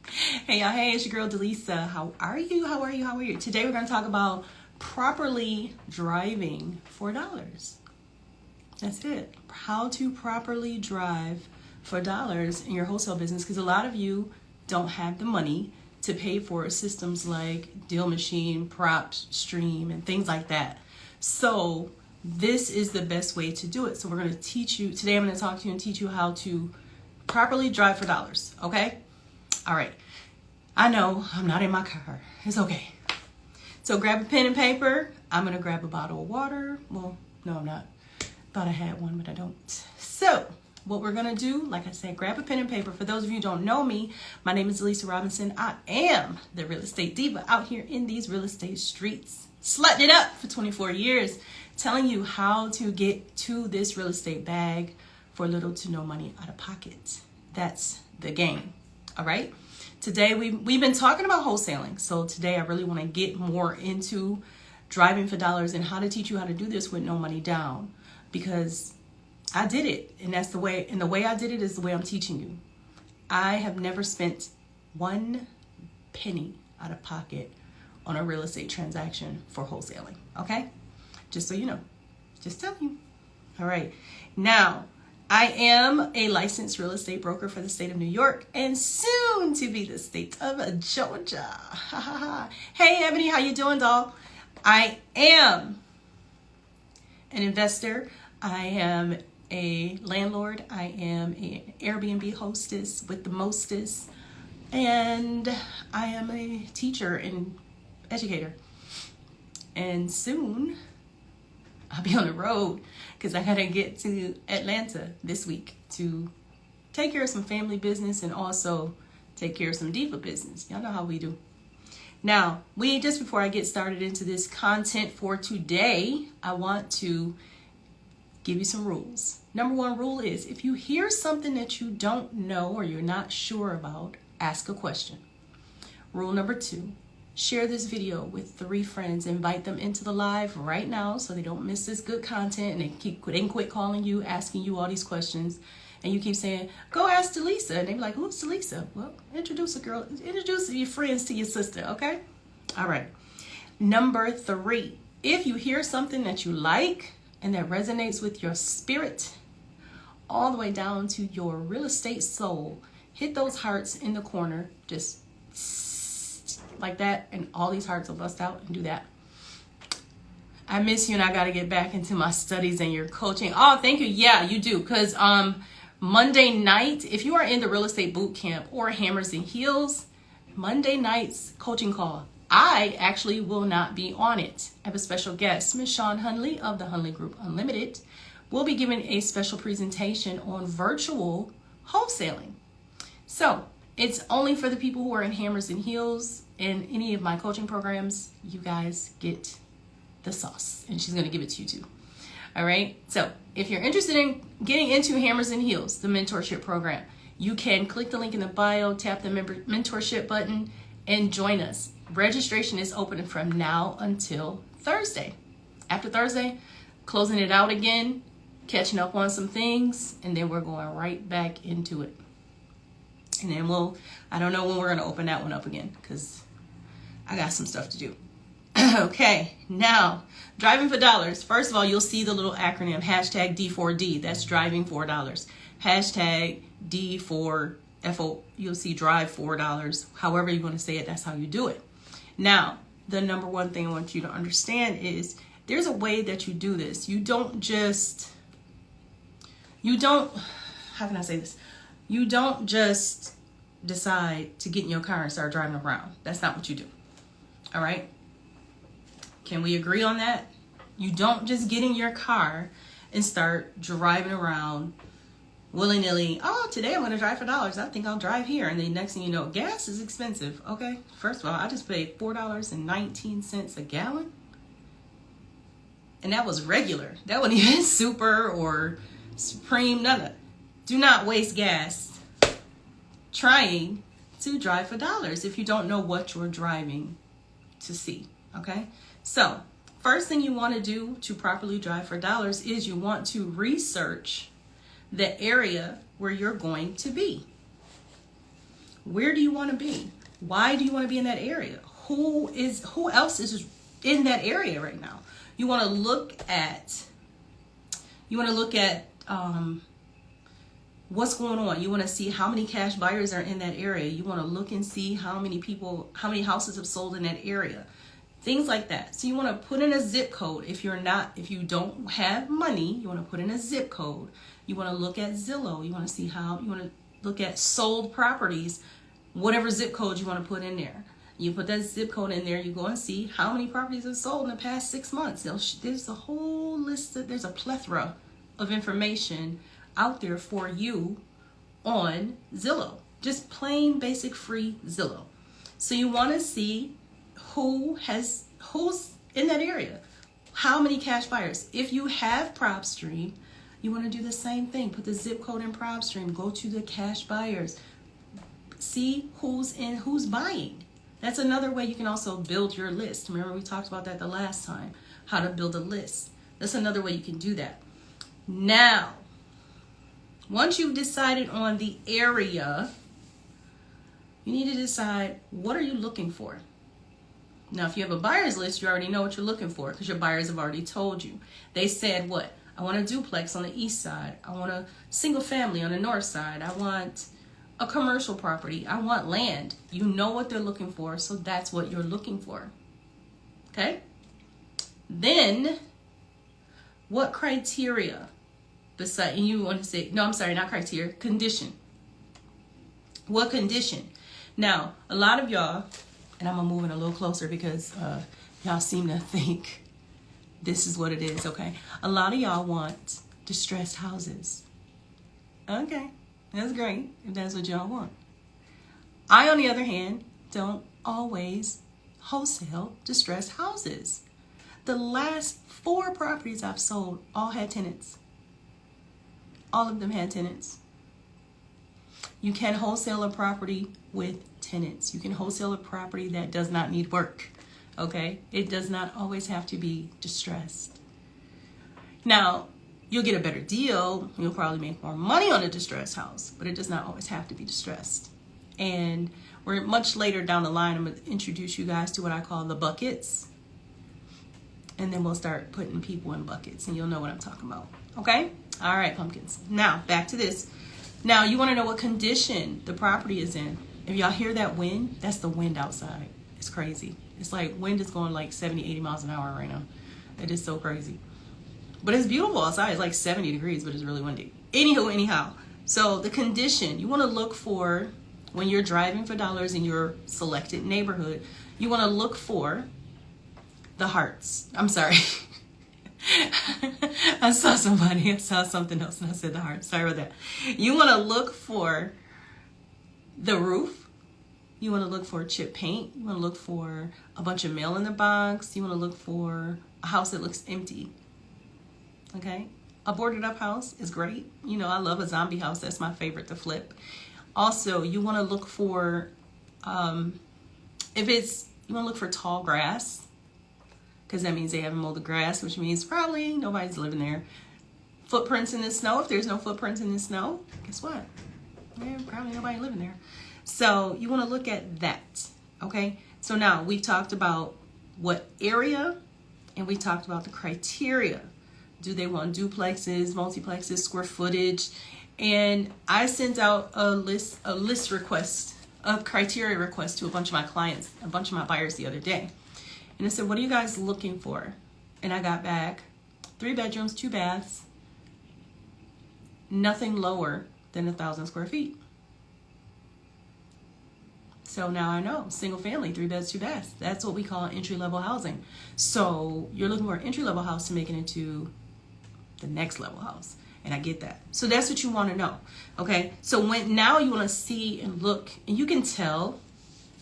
Hey y'all, hey, it's your girl Delisa. How are you? How are you? How are you? Today we're going to talk about properly driving for dollars. That's it. How to properly drive for dollars in your wholesale business, because a lot of you don't have the money to pay for systems like Deal Machine, PropStream, and things like that. So this is the best way to do it. So we're going to teach you, today I'm going to talk to you and teach you how to properly drive for dollars, okay? All right. I know I'm not in my car. It's okay. So grab a pen and paper. I'm going to grab a bottle of water. Well, no, I'm not. Thought I had one, but I don't. So what we're going to do, like I said, grab a pen and paper. For those of you who don't know me, my name is Delisa Robinson. I am the real estate diva out here in these real estate streets, slutting it up for 24 years, telling you how to get to this real estate bag for little to no money out of pocket. That's the game. All right. Today we've been talking about wholesaling. So today I really want to get more into driving for dollars and how to teach you how to do this with no money down, because I did it, and that's the way, and the way I did it is the way I'm teaching you. I have never spent one penny out of pocket on a real estate transaction for wholesaling. Okay. Just so you know, just telling you. All right. Now, I am a licensed real estate broker for the state of New York and soon to be the state of Georgia. Hey, Ebony, how you doing, doll? I am an investor. I am a landlord. I am an Airbnb hostess with the mostest. And I am a teacher and educator. And soon I'll be on the road because I gotta get to Atlanta this week to take care of some family business and also take care of some diva business. Y'all know how we do. Now, just before I get started into this content for today, I want to give you some rules. Number one rule is, if you hear something that you don't know or you're not sure about, ask a question. Rule number two, share this video with 3 friends. Invite them into the live right now so they don't miss this good content and they can quit calling you, asking you all these questions. And you keep saying, go ask Delisa. And they be like, who's Delisa? Well, introduce your friends to your sister, okay? All right. Number 3, if you hear something that you like and that resonates with your spirit all the way down to your real estate soul, hit those hearts in the corner, just like that, and all these hearts will bust out, and do that. I miss you and I got to get back into my studies and your coaching. Oh, thank you. Yeah, you do. Because Monday night, if you are in the real estate boot camp or Hammers and Heels, Monday night's coaching call, I actually will not be on it. I have a special guest, Ms. Shawn Hunley of the Hunley Group Unlimited. We'll be giving a special presentation on virtual wholesaling. So it's only for the people who are in Hammers and Heels. In any of my coaching programs, you guys get the sauce, and she's going to give it to you too. All right. So if you're interested in getting into Hammers and Heels, the mentorship program, you can click the link in the bio, tap the mentorship button, and join us. Registration is open from now until Thursday. After Thursday, closing it out again, catching up on some things, and then we're going right back into it. And then I don't know when we're going to open that one up again, because I got some stuff to do. Okay, now, driving for dollars. First of all, you'll see the little acronym, hashtag D4D. That's driving $4. Hashtag D4FO. You'll see drive $4. However you want to say it, that's how you do it. Now, the number one thing I want you to understand is there's a way that you do this. How can I say this? You don't just decide to get in your car and start driving around. That's not what you do. All right? Can we agree on that? You don't just get in your car and start driving around willy-nilly. Oh, today I'm going to drive for dollars. I think I'll drive here. And then next thing you know, gas is expensive. Okay? First of all, I just paid $4.19 a gallon. And that was regular. That wasn't even super or supreme, none of that. Do not waste gas trying to drive for dollars if you don't know what you're driving to see. Okay? So, first thing you want to do to properly drive for dollars is you want to research the area where you're going to be. Where do you want to be? Why do you want to be in that area? Who else is in that area right now? You want to look at what's going on. You want to see how many cash buyers are in that area. You want to look and see how many houses have sold in that area. Things like that. So you want to put in a zip code. If you don't have money, you want to put in a zip code. You want to look at Zillow. You want to look at sold properties, whatever zip code you want to put in there. You put that zip code in there, you go and see how many properties have sold in the past 6 months. There's a whole list, there's a plethora of information out there for you on Zillow. Just plain basic free Zillow. So you want to see who's in that area. How many cash buyers? If you have PropStream, you want to do the same thing. Put the zip code in PropStream. Go to the cash buyers. See who's buying. That's another way you can also build your list. Remember we talked about that the last time, how to build a list. That's another way you can do that. Now, once you've decided on the area, you need to decide, what are you looking for? Now, if you have a buyer's list, you already know what you're looking for because your buyers have already told you. They said what? I want a duplex on the east side. I want a single family on the north side. I want a commercial property. I want land. You know what they're looking for, so that's what you're looking for. Okay? Then, what criteria beside, and you want to say, no, I'm sorry, not criteria, condition. What condition? Now, a lot of y'all, and I'm going to move it a little closer because y'all seem to think this is what it is, okay? A lot of y'all want distressed houses. Okay. That's great if that's what y'all want. I, on the other hand, don't always wholesale distressed houses. The last 4 properties I've sold all had tenants. All of them had tenants. You can wholesale a property with tenants. You can wholesale a property that does not need work. Okay? It does not always have to be distressed. Now, you'll get a better deal. You'll probably make more money on a distressed house, but it does not always have to be distressed. And we're much later down the line, I'm going to introduce you guys to what I call the buckets. And then we'll start putting people in buckets and you'll know what I'm talking about. Okay? All right, pumpkins. Now, back to this. Now, you want to know what condition the property is in. If y'all hear that wind, that's the wind outside. It's crazy. It's like wind is going like 70, 80 miles an hour right now. It is so crazy. But it's beautiful outside. It's like 70 degrees, but it's really windy. Anyhow. So the condition, you want to look for, when you're driving for dollars in your selected neighborhood, you want to look for the hearts. I'm sorry. I saw something else and I said the heart. Sorry about that. You want to look for the roof. You want to look for chip paint. You want to look for a bunch of mail in the box. You want to look for a house that looks empty. Okay, a boarded up house is great. You know, I love a zombie house. That's my favorite to flip. Also, you want to look for, you want to look for tall grass, because that means they haven't mowed the grass, which means probably nobody's living there. Footprints in the snow. If there's no footprints in the snow, guess what? There's probably nobody living there. So you want to look at that. Okay, so now we've talked about what area, and we talked about the criteria. Do they want duplexes, multiplexes, square footage? And I sent out a list request, a criteria request to a bunch of my clients, a bunch of my buyers the other day. And I said, what are you guys looking for? And I got back 3 bedrooms, 2 baths, nothing lower than 1,000 square feet. So now I know, single family, 3 beds, 2 baths. That's what we call entry-level housing. So you're looking for an entry-level house to make it into the next level house. And I get that. So that's what you want to know. Okay. So now you want to see and look, and you can tell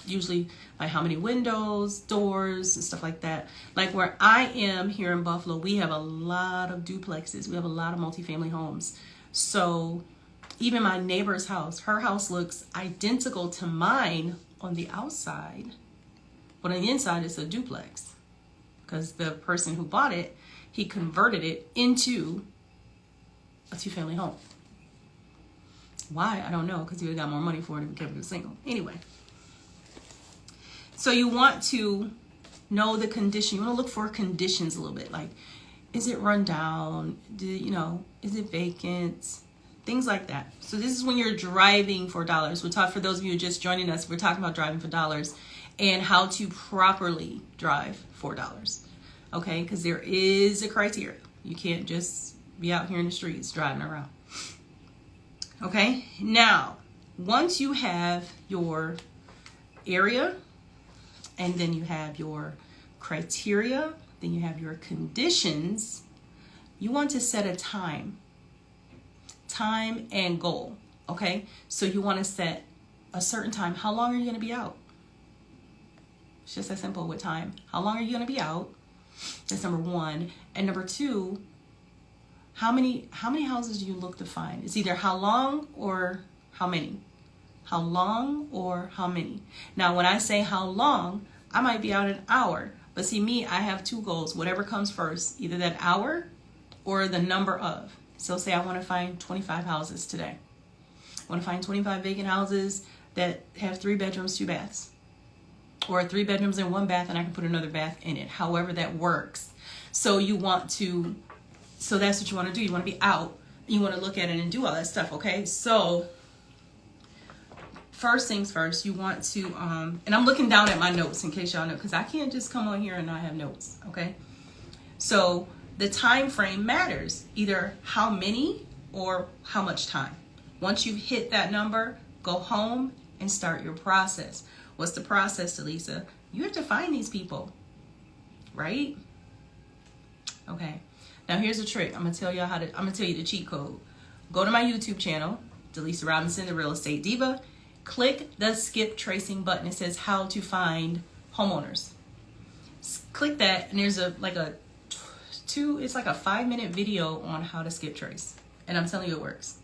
usually like how many windows, doors, and stuff like that. Like where I am here in Buffalo, we have a lot of duplexes. We have a lot of multifamily homes. So even my neighbor's house, her house looks identical to mine on the outside, but on the inside it's a duplex because the person who bought it, he converted it into a 2-family home. Why? I don't know, because you would have got more money for it if you kept it single. Anyway. So you want to know the condition. You want to look for conditions a little bit. Like, is it run down? Is it vacant? Things like that. So this is when you're driving for dollars. We'll talk, for those of you just joining us, we're talking about driving for dollars and how to properly drive for dollars. Okay, because there is a criteria. You can't just be out here in the streets driving around. Okay, now, once you have your area, and then you have your criteria, then you have your conditions, you want to set a time and goal. Okay, so you want to set a certain time. How long are you going to be out? It's just that simple with time. How long are you going to be out? That's number one. And number two, how many houses do you look to find? It's either how long or how many. How long or how many. Now, when I say how long, I might be out an hour. But see, me, I have two goals. Whatever comes first, either that hour or the number of. So say I want to find 25 houses today. I want to find 25 vacant houses that have 3 bedrooms, 2 baths. Or 3 bedrooms and 1 bath, and I can put another bath in it. However that works. So that's what you want to do. You want to be out. You want to look at it and do all that stuff, okay? So first things first, you want to, and I'm looking down at my notes in case y'all know, because I can't just come on here and not have notes, okay? So the time frame matters, either how many or how much time. Once you hit that number, go home and start your process. What's the process, Delisa? You have to find these people, right? Okay. Now here's a trick. I'm gonna tell you the cheat code. Go to my YouTube channel, Delisa Robinson, the Real Estate Diva. Click the skip tracing button. It says how to find homeowners. Click that, and there's it's like a 5-minute video on how to skip trace. And I'm telling you it works.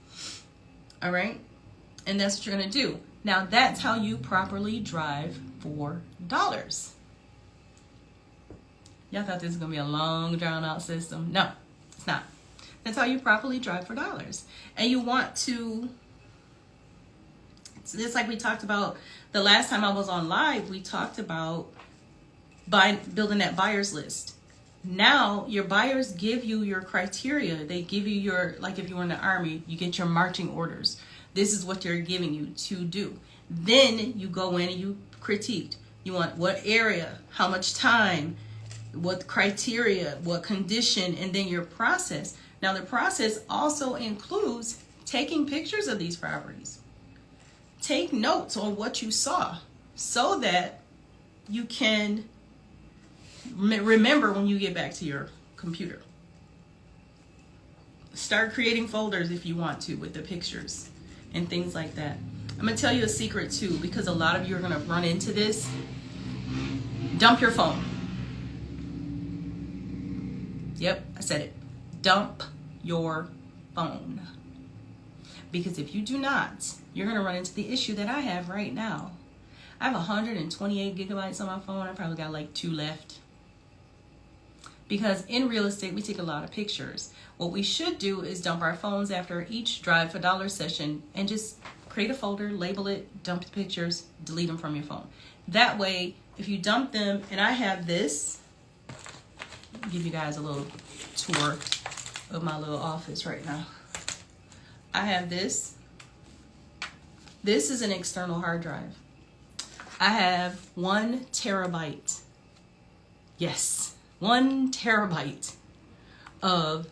All right? And that's what you're gonna do. Now that's how you properly drive for dollars. Y'all thought this was gonna be a long, drawn out system. No, it's not. That's how you properly drive for dollars. And you want to, so just like we talked about the last time I was on live, we talked about building that buyer's list. Now your buyers give you your criteria. They give you your, like if you were in the Army, you get your marching orders. This is what they're giving you to do. Then you go in and you critique. You want what area, how much time, what criteria, what condition, and then your process. Now the process also includes taking pictures of these properties. Take notes on what you saw so that you can remember when you get back to your computer. Start creating folders if you want to with the pictures and things like that. I'm gonna tell you a secret too, because a lot of you are gonna run into this. Dump your phone. Yep, I said it. Dump your phone. Because if you do not, you're gonna run into the issue that I have right now. I have 128 gigabytes on my phone. I probably got like 2 left. Because in real estate, we take a lot of pictures. What we should do is dump our phones after each Drive for Dollars session and just create a folder, label it, dump the pictures, delete them from your phone. That way, if you dump them, and I have this, I'll give you guys a little tour of my little office right now. I have this. This is an external hard drive. I have 1 terabyte. Yes, 1 terabyte of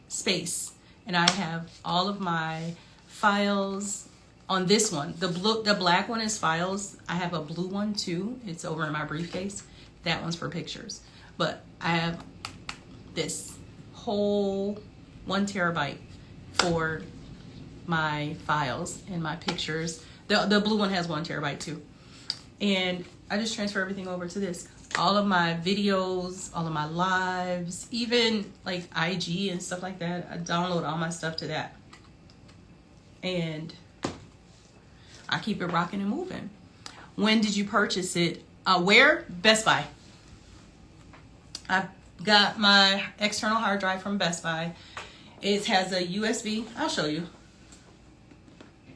space. And I have all of my files on this one. The black one is files. I have a blue one too. It's over in my briefcase. That one's for pictures. But I have this whole 1 terabyte for my files and my pictures. The blue one has 1 terabyte too. And I just transfer everything over to this. All of my videos, all of my lives, even like IG and stuff like that. I download all my stuff to that. And I keep it rocking and moving. When did you purchase it? Where? Best Buy. I got my external hard drive from Best Buy. It has a USB. I'll show you.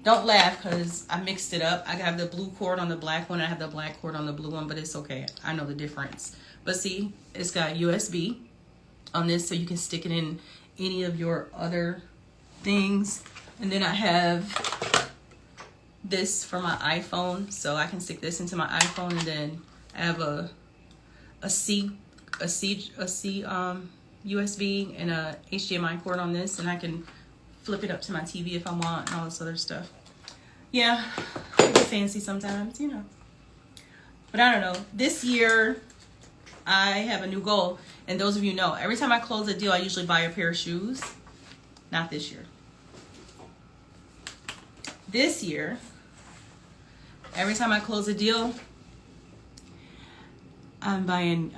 Don't laugh because I mixed it up. I have the blue cord on the black one. I have the black cord on the blue one, but it's okay. I know the difference. But see, it's got USB on this, so you can stick it in any of your other things. And then I have this for my iPhone, so I can stick this into my iPhone. And then I have a C USB and a HDMI port on this, and I can flip it up to my TV if I want and all this other stuff. Yeah, I get fancy sometimes, you know. But I don't know. This year, I have a new goal. And those of you know, every time I close a deal, I usually buy a pair of shoes. Not this year. This year, every time I close a deal, I'm buying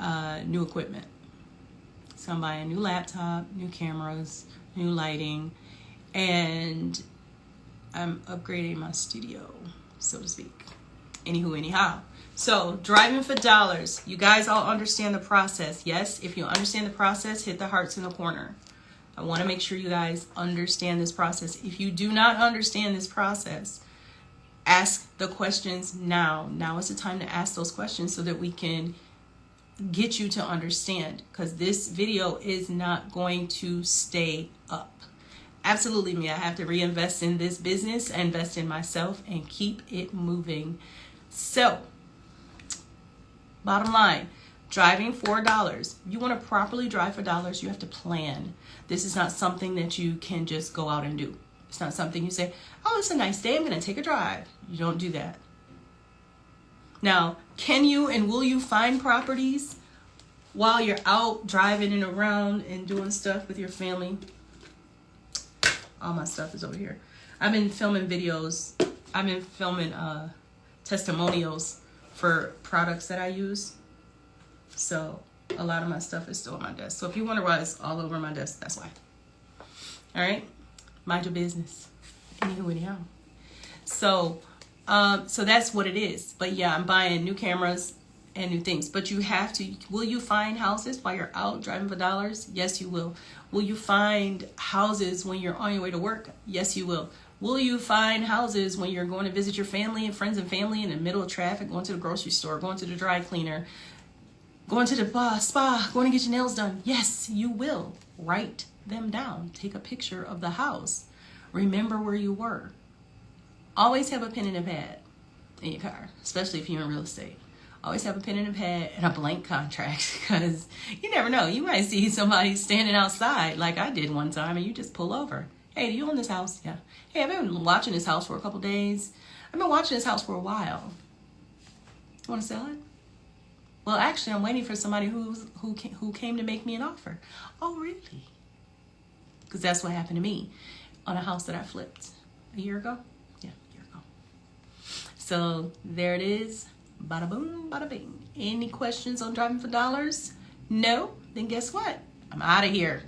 new equipment. So I'm buying a new laptop, new cameras, new lighting, and I'm upgrading my studio, so to speak. Anywho, anyhow. So, driving for dollars. You guys all understand the process. Yes, if you understand the process, hit the hearts in the corner. I want to make sure you guys understand this process. If you do not understand this process, ask the questions now. Now is the time to ask those questions so that we can get you to understand, because this video is not going to stay up. Absolutely me. I have to reinvest in this business, invest in myself, and keep it moving. So, bottom line, driving for dollars. You want to properly drive for dollars, you have to plan. This is not something that you can just go out and do. It's not something you say, oh, it's a nice day, I'm going to take a drive. You don't do that. Now, can you and will you find properties while you're out driving and around and doing stuff with your family? All my stuff is over here. I've been filming videos. I've been filming testimonials for products that I use. So a lot of my stuff is still on my desk. So if you wonder why it's all over my desk, that's why. All right? Mind your business. Anyhow. So that's what it is. But yeah, I'm buying new cameras and new things. But you have to. Will you find houses while you're out driving for dollars? Yes, you will. Will you find houses when you're on your way to work? Yes, you will. Will you find houses when you're going to visit your family and friends and family in the middle of traffic, going to the grocery store, going to the dry cleaner, going to the spa, going to get your nails done? Yes, you will. Write them down. Take a picture of the house. Remember where you were. Always have a pen and a pad in your car, especially if you're in real estate. Always have a pen and a pad and a blank contract, because you never know. You might see somebody standing outside like I did one time, and you just pull over. Hey, do you own this house? Yeah. Hey, I've been watching this house for a couple days. I've been watching this house for a while. You want to sell it? Well, actually, I'm waiting for somebody who came to make me an offer. Oh, really? Because that's what happened to me on a house that I flipped a year ago. Yeah, a year ago. So there it is. Bada boom, bada bing. Any questions on driving for dollars? No? Then guess what? I'm out of here.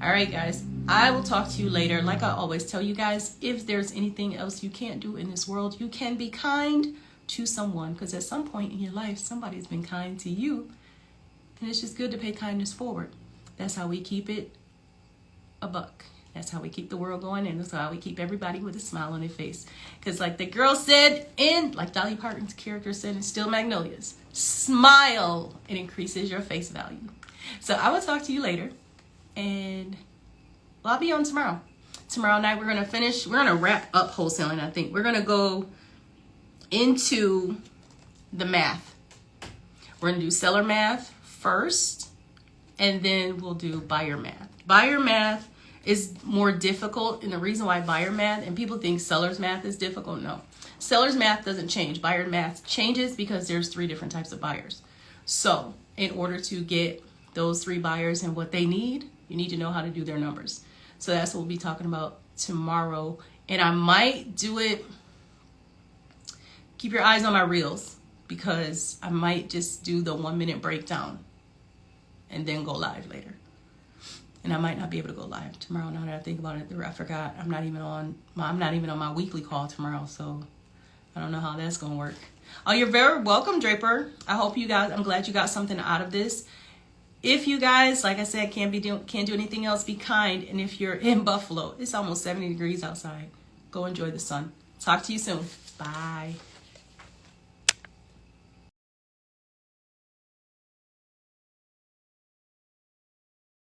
All right, guys. I will talk to you later. Like I always tell you guys, if there's anything else you can't do in this world, you can be kind to someone, because at some point in your life, somebody's been kind to you. And it's just good to pay kindness forward. That's how we keep it a buck. That's how we keep the world going, and that's how we keep everybody with a smile on their face. Because like the girl said like Dolly Parton's character said in Steel Magnolias, smile, it increases your face value. So I will talk to you later, and well, I'll be on tomorrow. Tomorrow night we're going to wrap up wholesaling, I think. We're going to go into the math. We're going to do seller math first, and then we'll do buyer math. Buyer math is more difficult, and the reason why buyer math, and people think seller's math is difficult, no. Seller's math doesn't change. Buyer math changes because there's 3 different types of buyers. So in order to get those 3 buyers and what they need, you need to know how to do their numbers. So that's what we'll be talking about tomorrow. And I might do it, keep your eyes on my reels, because I might just do the 1-minute breakdown and then go live later. And I might not be able to go live tomorrow. Now that I think about it, I forgot I'm not even on my weekly call tomorrow, so I don't know how that's gonna work. Oh, you're very welcome, Draper. I'm glad you got something out of this. If you guys, like I said, can't do anything else, be kind. And if you're in Buffalo, it's almost 70 degrees outside. Go enjoy the sun. Talk to you soon. Bye.